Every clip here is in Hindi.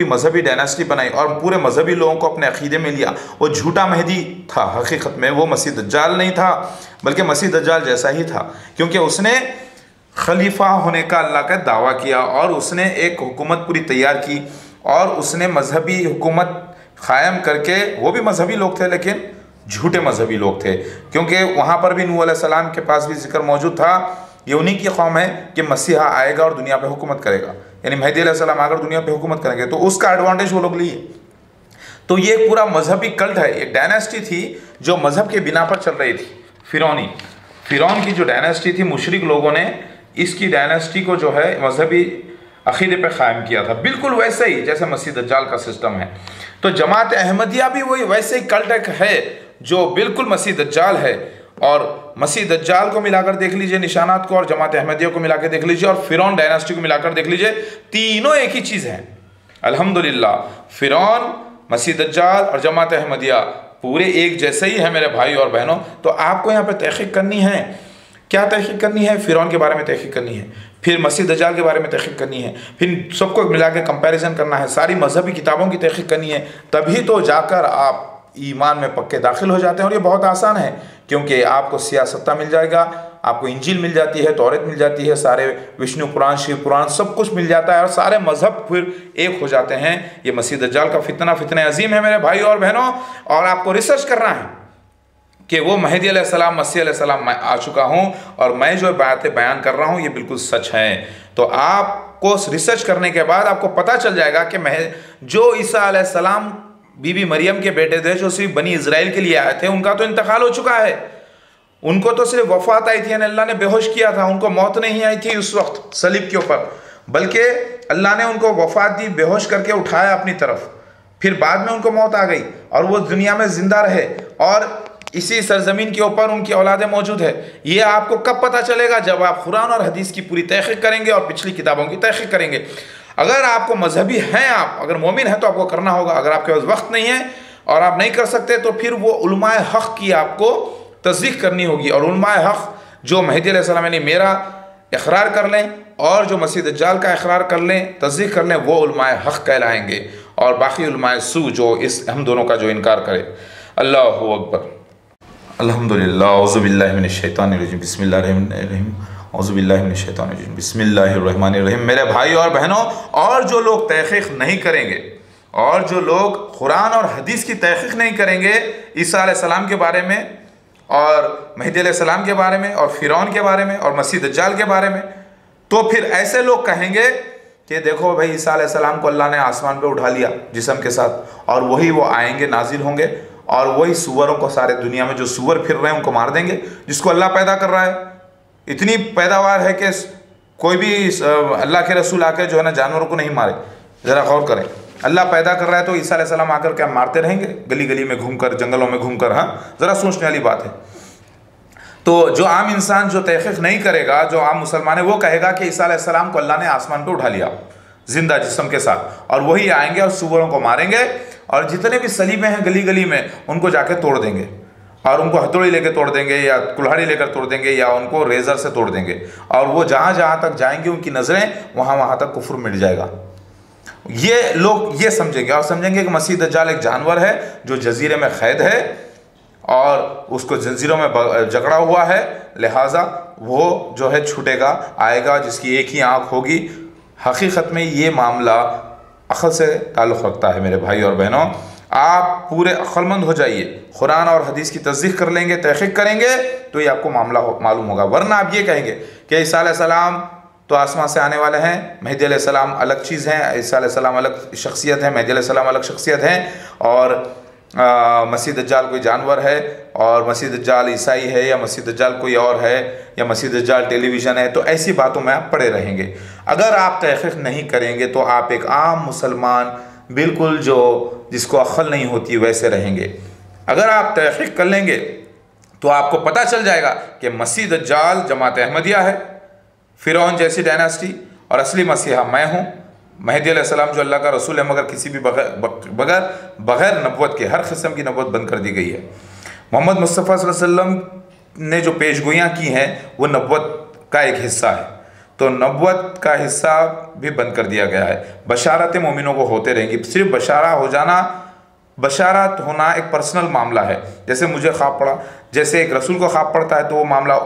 मजहबी डायनेस्टी बनाई और पूरे मजहबी लोगों को अपने अकीदे में लिया। वो झूठा मेहदी था, हकीकत में वो मसीह दज्जाल नहीं था, बल्कि मसीह दज्जाल जैसा ही था, क्योंकि उसने खलीफा होने का अल्लाह का दावा किया और उसने एक हुकूमत पूरी तैयार की और उसने मजहबी हुकूमत क़ायम करके, वो भी मजहबी लोग थे लेकिन झूठे मजहबी लोग थे, क्योंकि वहाँ पर भी नूह अलैहिस्सलाम के पास भी जिक्र मौजूद था। ये उन्हीं की कौम है कि मसीहा आएगा और दुनिया पे हुकूमत करेगा, यानी मेहदी अलैहिस्सलाम आकर दुनिया पे हुकूमत करेंगे, तो उसका एडवांटेज वो लोग लिए। तो ये पूरा मजहबी कल्ट है, एक डायनेस्टी थी जो मजहब के बिना पर चल रही थी। फ़िरौन की जो डायनेस्टी थी, मुशरिक लोगों ने इसकी डायनेस्टी को जो है मजहबी अकीदे पे क़ायम किया था, बिल्कुल वैसे ही जैसे मसीह दज्जाल का सिस्टम है। तो जमात अहमदिया भी वही वैसे ही कल्ट है जो बिल्कुल मसीह दज्जाल है। और मसीह दज्जाल को मिलाकर देख लीजिए निशानात को, और जमात अहमदिया को मिलाकर देख लीजिए, और फ़िरौन डायनेस्टी को मिलाकर देख लीजिए, तीनों एक ही चीज़ हैं। अल्हम्दुलिल्लाह, फ़िरौन, मसीह दज्जाल और जमात अहमदिया पूरे एक जैसे ही है मेरे भाई और बहनों। तो आपको यहाँ पे तहक़ीक़ करनी है। क्या तहक़ीक़ करनी है? फ़िरौन के बारे में तहक़ीक़ करनी है, फिर मसीह दज्जाल के बारे में तहक़ीक़ करनी है, फिर सबको मिला के कंपैरिजन करना है, सारी मजहबी किताबों की तहक़ीक़ करनी है, तभी तो जाकर आप ईमान में पक्के दाखिल हो जाते हैं। और ये बहुत आसान है, क्योंकि आपको सियासत्ता मिल जाएगा, आपको इंजील मिल जाती है, तौरात मिल जाती है, सारे विष्णु पुराण, शिव पुराण सब कुछ मिल जाता है और सारे मजहब फिर एक हो जाते हैं। ये मसीह दज्जाल का फितना अजीम है मेरे भाई और बहनों, और आपको रिसर्च करना है कि वो मेहदी अलैहिस्सलाम, मसीह अलैहिस्सलाम मैं आ चुका हूँ और मैं जो बातें बयान कर रहा हूँ ये बिल्कुल सच है। तो आपको रिसर्च करने के बाद आपको पता चल जाएगा कि जो ईसा अलैहिस्सलाम बीबी मरियम के बेटे थे, जो सिर्फ बनी इज़राइल के लिए आए थे, उनका तो इंतकाल हो चुका है। उनको तो सिर्फ वफात आई थी, यानी अल्लाह ने बेहोश किया था, उनको मौत नहीं आई थी उस वक्त सलीब के ऊपर, बल्कि अल्लाह ने उनको वफात दी, बेहोश करके उठाया अपनी तरफ, फिर बाद में उनको मौत आ गई और वो दुनिया में जिंदा रहे और इसी सरजमीन के ऊपर उनकी औलादें मौजूद है। ये आपको कब पता चलेगा? जब आप कुरान और हदीस की पूरी तहक़ीक़ करेंगे और पिछली किताबों की तहक़ीक़ करेंगे। अगर आपको मजहबी हैं, आप अगर मोमिन हैं तो आपको करना होगा। अगर आपके पास वक्त नहीं है और आप नहीं कर सकते तो फिर वो उलमाए हक़ की आपको तस्दीक़ करनी होगी। और उलमाए हक़ जो मेहदी अलैहिस्सलाम यानी मेरा इक़रार कर लें और जो मसीह दज्जाल का इक़रार कर लें, तस्दीक़ कर लें, वो उलमाए हक़ कहलाएंगे। और बाकी उलमाए सू जो इस हम दोनों का जो इनकार करे। अल्लाहु अकबर। अल्हम्दुलिल्लाह, औज़ु बिल्लाहि मिनश शैतानिर रजीम, बिस्मिल्लाहिर्रहमानिर्रहीम, औज़ु बिल्लाहि मिनश शैतानिर रजीम, बिस्मिल्लाहिर्रहमानिर्रहीम। मेरे भाई और बहनों, और जो लोग तहक़ीक़ नहीं करेंगे और जो लोग कुरान और हदीस की तहक़ीक़ नहीं करेंगे ईसा अलैहिस्सलाम के बारे में और मेहदी अलैहिस्सलाम के बारे में और फ़िरौन के बारे में और मसीह दज्जाल के बारे में, तो फिर ऐसे लोग कहेंगे कि देखो भाई, ईसा अलैहिस्सलाम को अल्लाह ने आसमान पे उठा लिया जिस्म के साथ, और वही वो आएंगे, नाजिल होंगे, और वही सूअरों को, सारे दुनिया में जो सूअर फिर रहे हैं उनको मार देंगे, जिसको अल्लाह पैदा कर रहा है। इतनी पैदावार है कि कोई भी अल्लाह के रसूल आकर जो है ना जानवरों को नहीं मारे। ज़रा गौर करें, अल्लाह पैदा कर रहा है तो ईसा अलैहिस्सलाम आकर क्या मारते रहेंगे गली गली में घूमकर, जंगलों में घूमकर? हाँ, ज़रा सोचने वाली बात है। तो जो आम इंसान जो तहक़ीक़ नहीं करेगा, जो आम मुसलमान है, वो कहेगा कि ईसा अलैहिस्सलाम को अल्लाह ने आसमान पर उठा लिया जिंदा जिस्म के साथ, और वही आएंगे और सूअरों को मारेंगे, और जितने भी सलीबे हैं गली गली में उनको जाके तोड़ देंगे, और उनको हथौड़ी लेकर तोड़ देंगे या कुल्हाड़ी लेकर तोड़ देंगे या उनको रेज़र से तोड़ देंगे, और वो जहाँ जहाँ तक जाएंगे उनकी नज़रें वहाँ वहाँ तक कुफ्र मिट जाएगा। ये लोग ये समझेंगे और समझेंगे कि मसीह दज्जाल एक जानवर है जो जजीरे में क़ैद है और उसको जंजीरों में जकड़ा हुआ है, लिहाजा वो जो है छूटेगा, आएगा, जिसकी एक ही आँख होगी। हकीकत में ये मामला अक़ल से ताल्लुक़ रखता है मेरे भाई और बहनों। आप पूरे अक्लमंद हो जाइए, कुरान और हदीस की तस्दीक़ कर लेंगे, तहक़ीक़ करेंगे तो ये आपको मामला मालूम होगा। वरना आप ये कहेंगे कि ईसा अलैहिस्सलाम तो आसमान से आने वाले हैं, मेहदी अलैहिस्सलाम अलग चीज़ हैं, ईसा अलैहिस्सलाम अलग शख्सियत है, मेहदी अलैहिस्सलाम अलग शख्सियत हैं, और मसीह दज्जाल कोई जानवर है, और मसीह दज्जाल ईसाई है, या मसीह दज्जाल कोई और है, या मसीह दज्जाल टेलीविज़न है। तो ऐसी बातों में आप पड़े रहेंगे। अगर आप तहक़ीक़ नहीं करेंगे तो आप एक आम मुसलमान, बिल्कुल जो जिसको अक्ल नहीं होती वैसे रहेंगे। अगर आप तहक़ीक़ कर लेंगे तो आपको पता चल जाएगा कि मसीह दज्जाल जमात अहमदिया है, फ़िरौन जैसी डायनेस्टी, और असली मसीहा मैं हूँ, मेहदी अलैहिस्सलाम जो अल्लाह का रसूल है, मगर किसी भी बग़ैर नबुव्वत के, हर किस्म की नबुव्वत बंद कर दी गई है। मोहम्मद मुस्तफ़ा सल्लल्लाहु अलैहि वसल्लम ने जो पेशगोइयाँ की हैं वो नबुव्वत का एक हिस्सा है। तो नबुव्वत का हिस्सा भी बंद कर दिया गया है। बशारतें मोमिनों को होते रहेंगी, सिर्फ बशारत होना एक पर्सनल मामला है। जैसे मुझे ख्वाब पड़ा, जैसे एक रसूल को ख्वाब पड़ता है तो वो मामला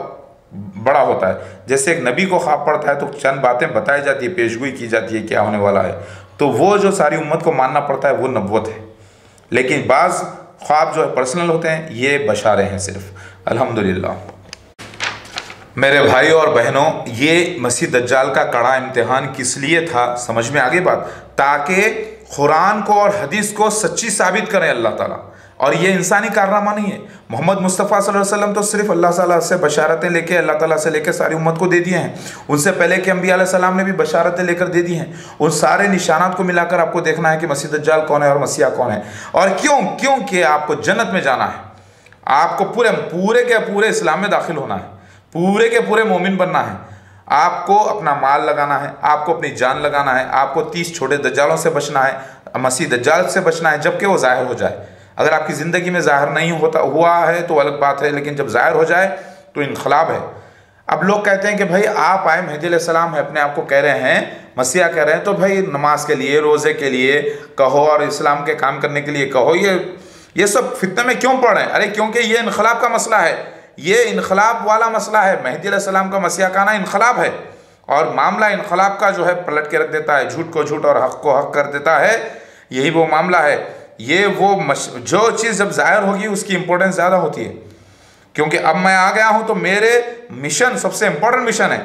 बड़ा होता है, जैसे एक नबी को ख्वाब पड़ता है तो चंद बातें बताई जाती है, पेशगोई की जाती है क्या होने वाला है, तो वो जो सारी उम्मत को मानना पड़ता है वो नबुव्वत है। लेकिन बाज़ ख्वाब जो है पर्सनल होते हैं, ये बशारे हैं सिर्फ। अल्हम्दुलिल्लाह मेरे भाई और बहनों, ये मसीह दज्जाल का कड़ा इम्तिहान किस लिए था, समझ में आ गई बात? ताकि कुरान को और हदीस को सच्ची साबित करें अल्लाह ताला। और ये इंसानी कारनामा नहीं है। मोहम्मद मुस्तफ़ा सल्लल्लाहु अलैहि वसल्लम तो सिर्फ अल्लाह ताला से बशारतें लेके, अल्लाह ताला से लेकर सारी उम्मत को दे दिए हैं। उनसे पहले के अंबिया अलैहिस्सलाम ने भी बशारतें लेकर दे दी हैं। उन सारे निशानात को मिलाकर आपको देखना है कि मसीह दज्जाल कौन है और मसीहा कौन है। और क्योंकि आपको जन्नत में जाना है, आपको पूरे के पूरे इस्लाम में दाखिल होना है, पूरे के पूरे मोमिन बनना है, आपको अपना माल लगाना है, आपको अपनी जान लगाना है, आपको 30 छोटे दज्जालों से बचना है, मसीह दज्जाल से बचना है जबकि वो ज़ाहिर हो जाए। अगर आपकी ज़िंदगी में ज़ाहिर नहीं हुआ है तो अलग बात है, लेकिन जब ज़ाहिर हो जाए तो इनकलाब है। अब लोग कहते हैं कि भाई आप आए, मेहदी अलैहिस्सलाम है, अपने आप को कह रहे हैं मसीहा कह रहे हैं, तो भाई नमाज के लिए, रोज़े के लिए कहो और इस्लाम के काम करने के लिए कहो, ये सब फितने में क्यों पड़ रहे हैं? अरे क्योंकि ये इनकलाब का मसला है, ये इनकलाब वाला मसला है। मेहदी अलैहिस्सलाम का मसीहा का आना इनकलाब है, और मामला इनकलाब का जो है पलट के रख देता है, झूठ को झूठ और हक़ को हक़ कर देता है। यही वो मामला है। ये वो जो चीज़ जब ज़ाहिर होगी उसकी इंपॉर्टेंस ज़्यादा होती है, क्योंकि अब मैं आ गया हूँ तो मेरे मिशन सबसे इम्पोर्टेंट मिशन है।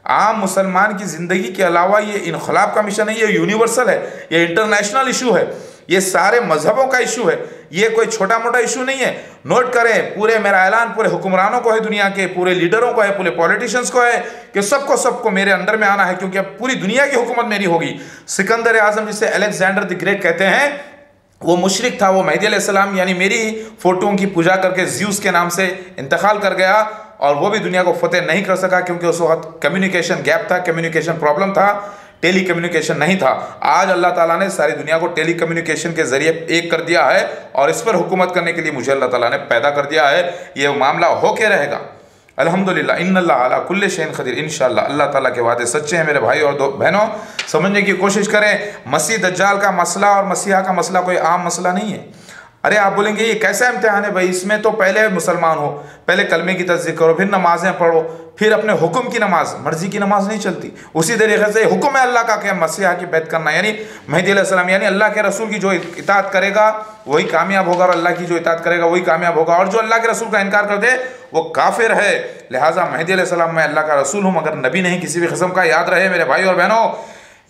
आम मुसलमान की ज़िंदगी के अलावा ये इनकलाब का मिशन है, ये यूनिवर्सल है, ये इंटरनेशनल इशू है, ये सारे मजहबों का इशू है, ये कोई छोटा मोटा इशू नहीं है। नोट करें, पूरे मेरा ऐलान पूरे हुक्मरानों को है, दुनिया के पूरे लीडरों को है, पूरे पॉलिटिशियंस को है कि सबको मेरे अंडर में आना है, क्योंकि अब पूरी दुनिया की हुकूमत मेरी होगी। सिकंदर आजम, जिसे अलेक्जेंडर द ग्रेट कहते हैं, वो मुशरिक था। वो मेहदी अलैहिस्सलाम यानी मेरी फोटोओं की पूजा करके ज़्यूस के नाम से इंतकाल कर गया, और वो भी दुनिया को फतेह नहीं कर सका क्योंकि उस वक्त कम्युनिकेशन गैप था, कम्युनिकेशन प्रॉब्लम था, टेली कम्युनिकेशन नहीं था। आज अल्लाह ताला ने सारी दुनिया को टेली कम्युनिकेशन के जरिए एक कर दिया है, और इस पर हुकूमत करने के लिए मुझे अल्लाह ताला ने पैदा कर दिया है। ये मामला होके रहेगा। अल्हम्दुलिल्लाह, इन्नल्लाह अला कुल्लि शैइन क़दीर। इंशाअल्लाह अल्लाह ताला के वादे सच्चे हैं। मेरे भाई और बहनों, समझने की कोशिश करें, मसीह दज्जाल का मसला और मसीहा का मसला कोई आम मसला नहीं है। अरे आप बोलेंगे ये कैसा इम्तिहान है भाई, इसमें तो पहले मुसलमान हो, पहले कलमे की तस्दीक करो, फिर नमाजें पढ़ो, फिर अपने हुक्म की नमाज, मर्जी की नमाज नहीं चलती। उसी तरीके से हुक्म है अल्लाह का कि मसीहा की बैत करना, यानी मेहदी अलैहिस्सलाम यानी अल्लाह के रसूल की जो इताअत करेगा वही कामयाब होगा, और अल्लाह की जो इताअत करेगा वही कामयाब होगा, और जो अल्लाह के रसूल का इनकार कर दे वो काफिर है। लिहाजा मेहदी अलैहिस्सलाम मैं अल्लाह का रसूल हूँ मगर नबी नहीं किसी भी किस्म का। याद रहे मेरे भाई और बहनों,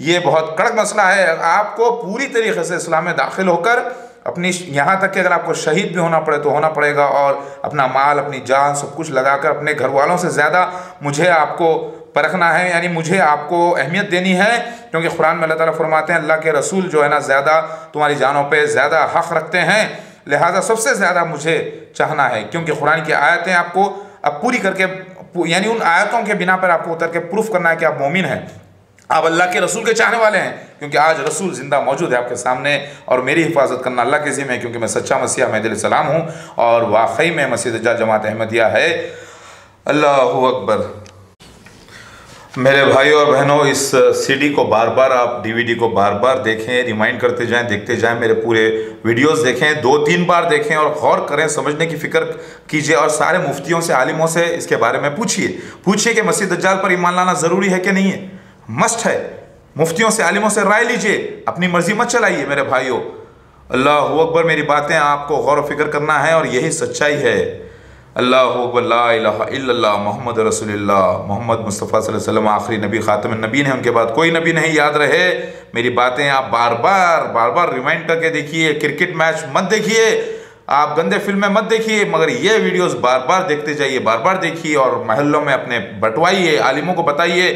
ये बहुत कड़क मसला है। आपको पूरी तरीके से इस्लाम में दाखिल होकर अपनी, यहाँ तक कि अगर आपको शहीद भी होना पड़े तो होना पड़ेगा, और अपना माल, अपनी जान, सब कुछ लगाकर अपने घर वालों से ज़्यादा मुझे आपको परखना है, यानी मुझे आपको अहमियत देनी है, क्योंकि कुरान में अल्लाह ताला फरमाते हैं अल्लाह के रसूल जो है ना ज़्यादा तुम्हारी जानों पे ज़्यादा हक़ रखते हैं। लिहाजा सबसे ज़्यादा मुझे चाहना है, क्योंकि कुरान की आयतें आपको अब पूरी करके, यानी उन आयतों के बिना पर आपको उतर के प्रूफ करना है कि आप मोमिन हैं, आप अल्लाह के रसूल के चाहने वाले हैं, क्योंकि आज रसूल जिंदा मौजूद है आपके सामने, और मेरी हिफाजत करना अल्लाह के ज़िम्मे है, क्योंकि मैं सच्चा मसीहा मेहदी अलैहिस्सलाम हूँ और वाकई में मसीह दज्जाल जमात अहमदिया है। अल्लाहु अकबर। मेरे भाई और बहनों, इस सीडी को बार बार आप, डीवीडी को बार बार देखें, रिमाइंड करते जाएं, देखते जाएं, मेरे पूरे वीडियोस देखें, 2-3 बार देखें और गौर करें, समझने की फ़िक्र कीजिए, और सारे मुफ्तियों से, आलिमों से इसके बारे में पूछिए कि मसीह दज्जाल पर ईमान लाना ज़रूरी है कि नहीं है, मस्ट है। मुफ्तियों से, आलिमों से राय लीजिए, अपनी मर्जी मत चलाइए मेरे भाइयों। अल्लाहु अकबर। मेरी बातें आपको गौर व फिक्र करना है, और यही सच्चाई है। अल्लाहु अकबर, ला इलाहा इल्लल्लाह मुहम्मद रसूलुल्लाह। मोहम्मद मुस्तफ़ा सल्लल्लाहु अलैहि वसल्लम आखिरी नबी, ख़ातमुन नबीन है, उनके बाद कोई नबी नहीं। याद रहे मेरी बातें, आप बार बार रिमाइंड करके देखिए। क्रिकेट मैच मत देखिए, आप गंदे फिल्में मत देखिए, मगर ये वीडियोस बार बार देखते जाइए, बार बार देखिए, और महल्लों में अपने बंटवाइए, आलिमों को बताइए।